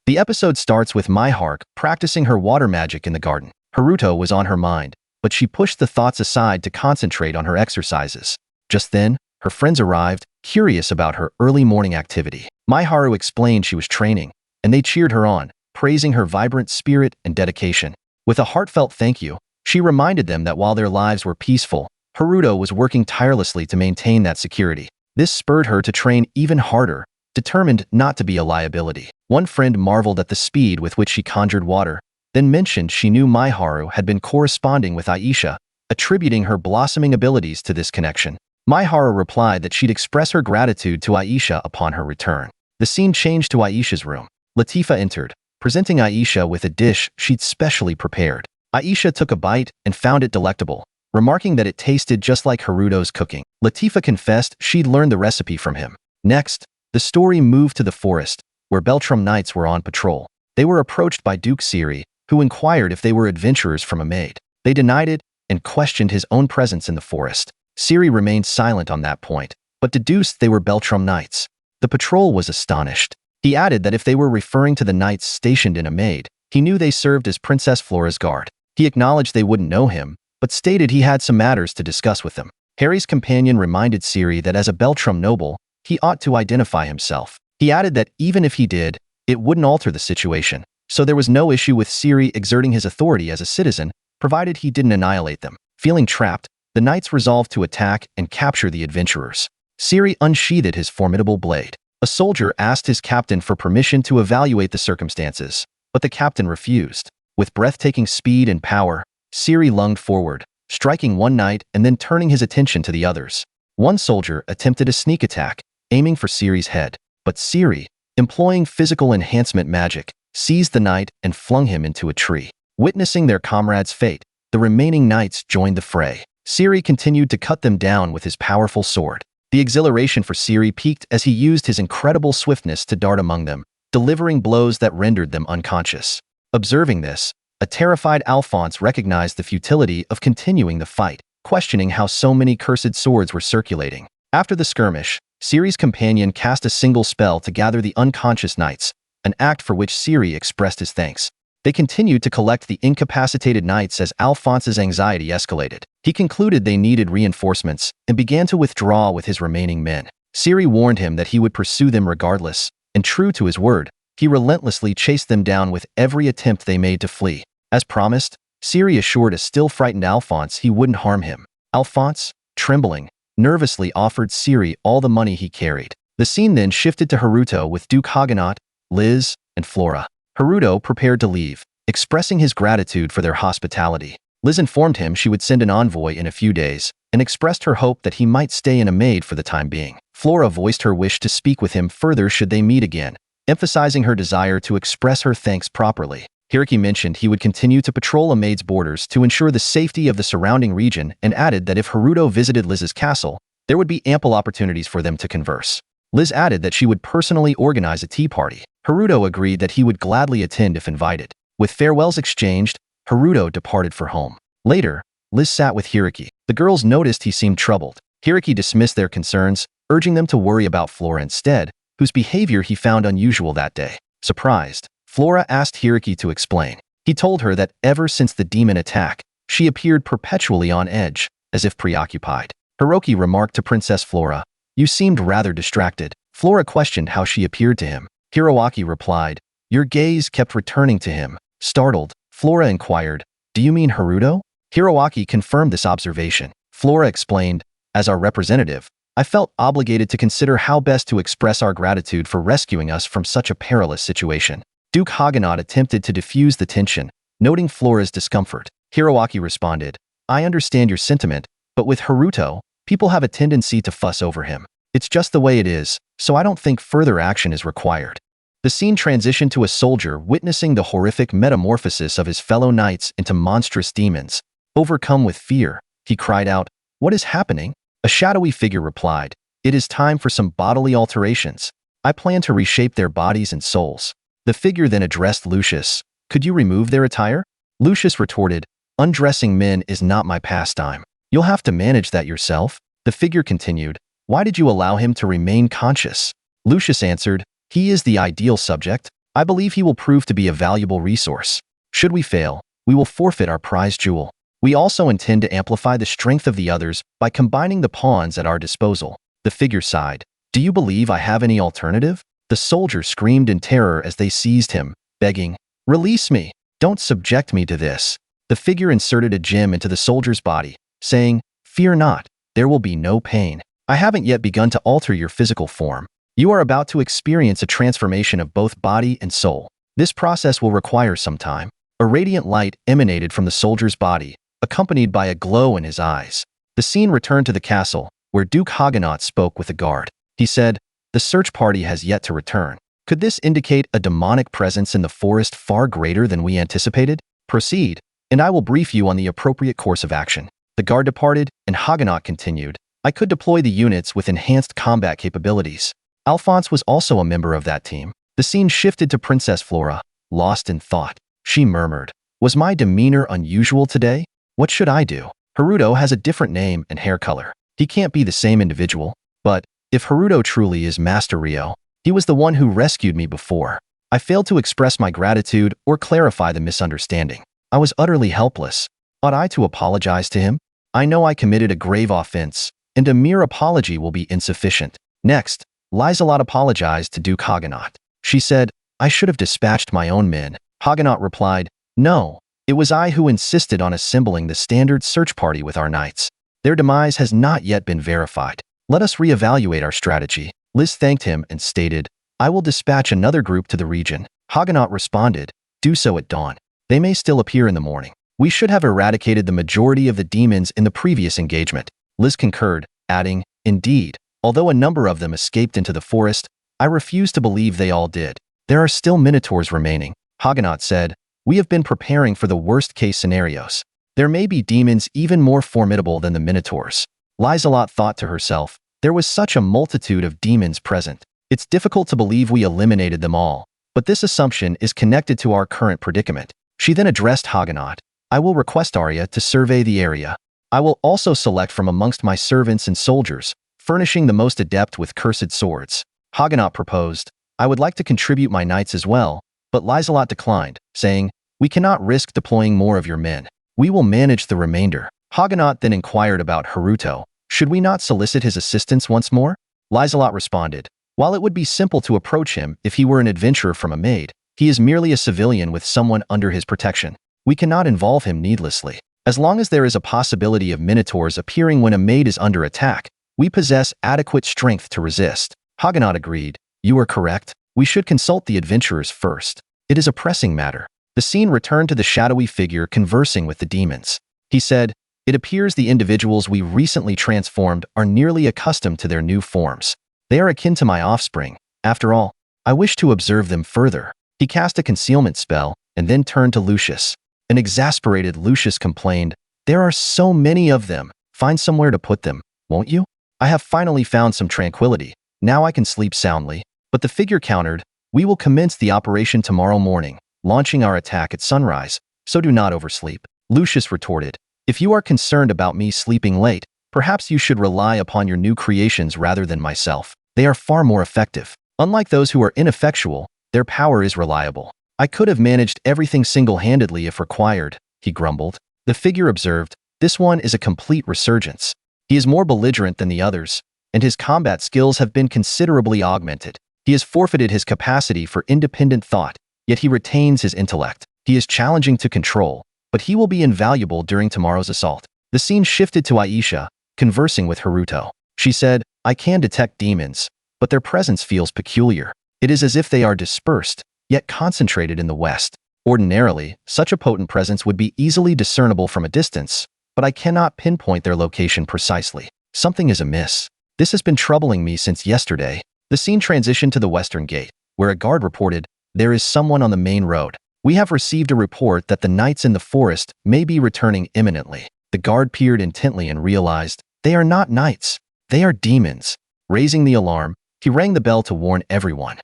The episode starts with Miharu practicing her water magic in the garden. Haruto was on her mind, but she pushed the thoughts aside to concentrate on her exercises. Just then, her friends arrived, curious about her early morning activity. Miharu explained she was training, and they cheered her on, praising her vibrant spirit and dedication. With a heartfelt thank you, she reminded them that while their lives were peaceful, Haruto was working tirelessly to maintain that security. This spurred her to train even harder, determined not to be a liability. One friend marveled at the speed with which she conjured water, then mentioned she knew Miharu had been corresponding with Aisha, attributing her blossoming abilities to this connection. Miharu replied that she'd express her gratitude to Aisha upon her return. The scene changed to Aisha's room. Latifa entered, presenting Aisha with a dish she'd specially prepared. Aisha took a bite and found it delectable, remarking that it tasted just like Haruto's cooking. Latifa confessed she'd learned the recipe from him. Next, the story moved to the forest, where Beltram Knights were on patrol. They were approached by Duke Seirei, who inquired if they were adventurers from a maid. They denied it and questioned his own presence in the forest. Seirei remained silent on that point, but deduced they were Beltram Knights. The patrol was astonished. He added that if they were referring to the knights stationed in a maid, he knew they served as Princess Flora's guard. He acknowledged they wouldn't know him, but stated he had some matters to discuss with them. Harry's companion reminded Seirei that as a Beltram noble, he ought to identify himself. He added that even if he did, it wouldn't alter the situation, so there was no issue with Seirei exerting his authority as a citizen, provided he didn't annihilate them. Feeling trapped, the knights resolved to attack and capture the adventurers. Seirei unsheathed his formidable blade. A soldier asked his captain for permission to evaluate the circumstances, but the captain refused. With breathtaking speed and power, Seirei lunged forward, striking one knight and then turning his attention to the others. One soldier attempted a sneak attack, aiming for Siri's head, but Seirei, employing physical enhancement magic, seized the knight and flung him into a tree. Witnessing their comrade's fate, the remaining knights joined the fray. Seirei continued to cut them down with his powerful sword. The exhilaration for Seirei peaked as he used his incredible swiftness to dart among them, delivering blows that rendered them unconscious. Observing this, a terrified Alphonse recognized the futility of continuing the fight, questioning how so many cursed swords were circulating. After the skirmish, Siri's companion cast a single spell to gather the unconscious knights, an act for which Seirei expressed his thanks. They continued to collect the incapacitated knights as Alphonse's anxiety escalated. He concluded they needed reinforcements and began to withdraw with his remaining men. Seirei warned him that he would pursue them regardless, and true to his word, he relentlessly chased them down with every attempt they made to flee. As promised, Seirei assured a still frightened Alphonse he wouldn't harm him. Alphonse, trembling, nervously offered Seirei all the money he carried. The scene then shifted to Haruto with Duke Haganat, Liz, and Flora. Haruto prepared to leave, expressing his gratitude for their hospitality. Liz informed him she would send an envoy in a few days, and expressed her hope that he might stay in a maid for the time being. Flora voiced her wish to speak with him further should they meet again, emphasizing her desire to express her thanks properly. Hiraki mentioned he would continue to patrol a maid's borders to ensure the safety of the surrounding region and added that if Haruto visited Liz's castle, there would be ample opportunities for them to converse. Liz added that she would personally organize a tea party. Haruto agreed that he would gladly attend if invited. With farewells exchanged, Haruto departed for home. Later, Liz sat with Hiraki. The girls noticed he seemed troubled. Hiraki dismissed their concerns, urging them to worry about Flora instead, whose behavior he found unusual that day. Surprised, Flora asked Hiraki to explain. He told her that ever since the demon attack, she appeared perpetually on edge, as if preoccupied. Hiroki remarked to Princess Flora, "You seemed rather distracted." Flora questioned how she appeared to him. Hiroaki replied, "Your gaze kept returning to him." Startled, Flora inquired, "Do you mean Haruto?" Hiroaki confirmed this observation. Flora explained, "As our representative, I felt obligated to consider how best to express our gratitude for rescuing us from such a perilous situation." Duke Haganat attempted to diffuse the tension, noting Flora's discomfort. Hiroaki responded, "I understand your sentiment, but with Haruto, people have a tendency to fuss over him. It's just the way it is, so I don't think further action is required." The scene transitioned to a soldier witnessing the horrific metamorphosis of his fellow knights into monstrous demons. Overcome with fear, he cried out, "What is happening?" A shadowy figure replied, "It is time for some bodily alterations. I plan to reshape their bodies and souls." The figure then addressed Lucius, "Could you remove their attire?" Lucius retorted, "Undressing men is not my pastime. You'll have to manage that yourself." The figure continued, "Why did you allow him to remain conscious?" Lucius answered, "He is the ideal subject. I believe he will prove to be a valuable resource. Should we fail, we will forfeit our prize jewel. We also intend to amplify the strength of the others by combining the pawns at our disposal. The figure sighed. Do you believe I have any alternative? The soldier screamed in terror as they seized him, begging, Release me! Don't subject me to this. The figure inserted a gem into the soldier's body, saying, Fear not, there will be no pain. I haven't yet begun to alter your physical form. You are about to experience a transformation of both body and soul. This process will require some time. A radiant light emanated from the soldier's body, accompanied by a glow in his eyes. The scene returned to the castle, where Duke Haganot spoke with the guard. He said, The search party has yet to return. Could this indicate a demonic presence in the forest far greater than we anticipated? Proceed, and I will brief you on the appropriate course of action. The guard departed, and Haganot continued, I could deploy the units with enhanced combat capabilities. Alphonse was also a member of that team. The scene shifted to Princess Flora, lost in thought. She murmured, Was my demeanor unusual today? What should I do? Haruto has a different name and hair color. He can't be the same individual. But if Haruto truly is Master Ryo, he was the one who rescued me before. I failed to express my gratitude or clarify the misunderstanding. I was utterly helpless. Ought I to apologize to him? I know I committed a grave offense, and a mere apology will be insufficient. Next, Lizelot apologized to Duke Haganot. She said, I should have dispatched my own men. Haganot replied, No, it was I who insisted on assembling the standard search party with our knights. Their demise has not yet been verified. Let us reevaluate our strategy. Liz thanked him and stated, I will dispatch another group to the region. Haganot responded, Do so at dawn. They may still appear in the morning. We should have eradicated the majority of the demons in the previous engagement. Liz concurred, adding, Indeed, although a number of them escaped into the forest, I refuse to believe they all did. There are still minotaurs remaining. Haganot said, We have been preparing for the worst-case scenarios. There may be demons even more formidable than the minotaurs. Lizelot thought to herself, There was such a multitude of demons present. It's difficult to believe we eliminated them all, but this assumption is connected to our current predicament. She then addressed Haganot. I will request Arya to survey the area. I will also select from amongst my servants and soldiers, furnishing the most adept with cursed swords. Haganot proposed, I would like to contribute my knights as well, but Lizelot declined, saying, We cannot risk deploying more of your men. We will manage the remainder. Haganot then inquired about Haruto. Should we not solicit his assistance once more? Lizelot responded, While it would be simple to approach him if he were an adventurer from a maid, he is merely a civilian with someone under his protection. We cannot involve him needlessly. As long as there is a possibility of minotaurs appearing when a maid is under attack, we possess adequate strength to resist. Haganot agreed. You are correct. We should consult the adventurers first. It is a pressing matter. The scene returned to the shadowy figure conversing with the demons. He said, It appears the individuals we recently transformed are nearly accustomed to their new forms. They are akin to my offspring. After all, I wish to observe them further. He cast a concealment spell and then turned to Lucius. An exasperated Lucius complained, There are so many of them. Find somewhere to put them, won't you? I have finally found some tranquility. Now I can sleep soundly. But the figure countered, We will commence the operation tomorrow morning, launching our attack at sunrise, so do not oversleep. Lucius retorted, If you are concerned about me sleeping late, perhaps you should rely upon your new creations rather than myself. They are far more effective. Unlike those who are ineffectual, their power is reliable. I could have managed everything single-handedly if required, he grumbled. The figure observed, This one is a complete resurgence. He is more belligerent than the others, and his combat skills have been considerably augmented. He has forfeited his capacity for independent thought, yet he retains his intellect. He is challenging to control, but he will be invaluable during tomorrow's assault. The scene shifted to Aisha, conversing with Haruto. She said, I can detect demons, but their presence feels peculiar. It is as if they are dispersed, yet concentrated in the west. Ordinarily, such a potent presence would be easily discernible from a distance, but I cannot pinpoint their location precisely. Something is amiss. This has been troubling me since yesterday. The scene transitioned to the western gate, where a guard reported, There is someone on the main road. We have received a report that the knights in the forest may be returning imminently. The guard peered intently and realized, They are not knights. They are demons. Raising the alarm, he rang the bell to warn everyone.